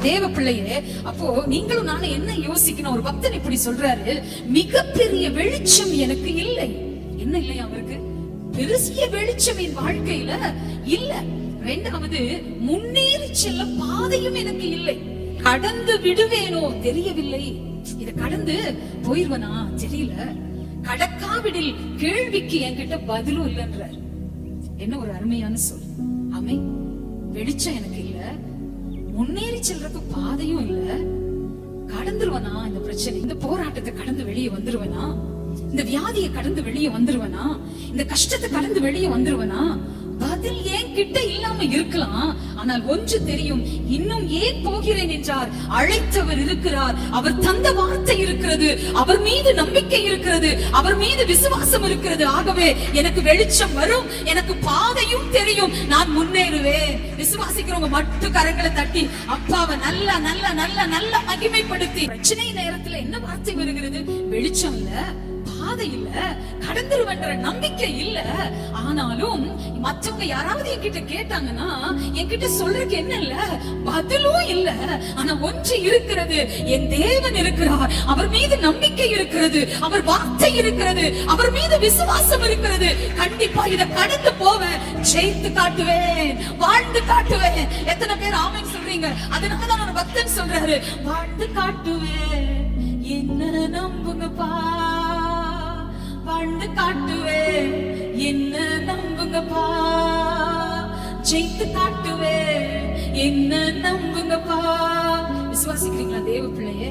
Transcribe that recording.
தேவ பிள்ளையே, அப்போ நீங்களும் நானும் என்ன யோசிக்கணும்? ஒரு பக்தன் இப்படி சொல்றாரு, மிகப்பெரிய வெளிச்சம் எனக்கு இல்லை. என்ன இல்லையா அவருக்கு? பெரிய வெளிச்சம் என் வாழ்க்கையில இல்ல. ரெண்டாவது, முன்னேறி செல்ல பாதையும் எனக்கு இல்லை. கடந்து விடுவேனோ தெரியவில்லை. இத கடந்து போயிருவனா தெரியல. கடக்காவிடில் கேள்விக்கு என்கிட்ட பதிலும் இல்லைன்றார். என்ன ஒரு அருமையான சொல். ஆமே, வெளிச்சம் எனக்கு இல்ல, முன்னேறி செல்றதுக்கு பாதையும் இல்ல. கடந்துருவனா இந்த பிரச்சனை, இந்த போராட்டத்தை கடந்து வெளியே வந்துருவனா? இந்த வியாதியை கடந்து வெளியே வந்துருவனா? இந்த கஷ்டத்தை கடந்து வெளியே வந்துருவனா? பதில் ஏன் கிட்ட இல்லாம இருக்கலாம். ஆனால் ஒன்று தெரியும், இன்னும் ஏன் போகிறேன் என்றார். அழைத்தவர் இருக்கிறார், அவர் தந்த வார்த்தை இருக்கிறது, அவர் மீது நம்பிக்கை இருக்கிறது, அவர் மீது விசுவாசம் இருக்கிறது. ஆகவே எனக்கு வெளிச்சம் வரும், எனக்கு பாதையும் தெரியும், நான் முன்னேறுவேன். விசுவாசிக்கிறவங்க மட்டும் கரங்களை தட்டி அப்பாவை நல்ல நல்ல நல்ல நல்ல மகிமைப்படுத்தி. பிரச்சனை நேரத்துல என்ன வார்த்தை வருகிறது? வெளிச்சம் இல்ல, பாதை இல்ல, கடந்துருவன்ற நம்பிக்கை இல்ல. ஆனாலும் மற்றவங்க யாராவது என்கிட்ட கேட்டாங்கன்னா என்கிட்ட சொல்றதுக்கு என்ன இல்ல, பதிலும் இல்ல. ஆனா ஒன்று இருக்கிறது, என் தேவன் இருக்கிறார், அவர் மீது நம்பிக்கை இருக்கிறது, அவர் வார்த்தை இருக்கிறது, அவர் மீது விசுவாசம் இருக்கிறது. கண்டிப்பா இதை கடந்து போவேன், ஜெயித்து காட்டுவேன், வாழ்ந்து காட்டுவேன். எத்தனை பேர் ஆமென் சொல்றீங்க? அதனாலதான் ஒரு பக்தன் சொல்றாரு, வாழ்ந்து காட்டுவேன், என்ன நம்புங்கப்பா, வாழ்ந்து காட்டுவேன், என்ன நம்புங்கப்பா, ஜெயித்து காட்டுவேன், என்ன நம்புங்கப்பா. விசுவாசிக்கிறீங்களா தேவ பிள்ளையே?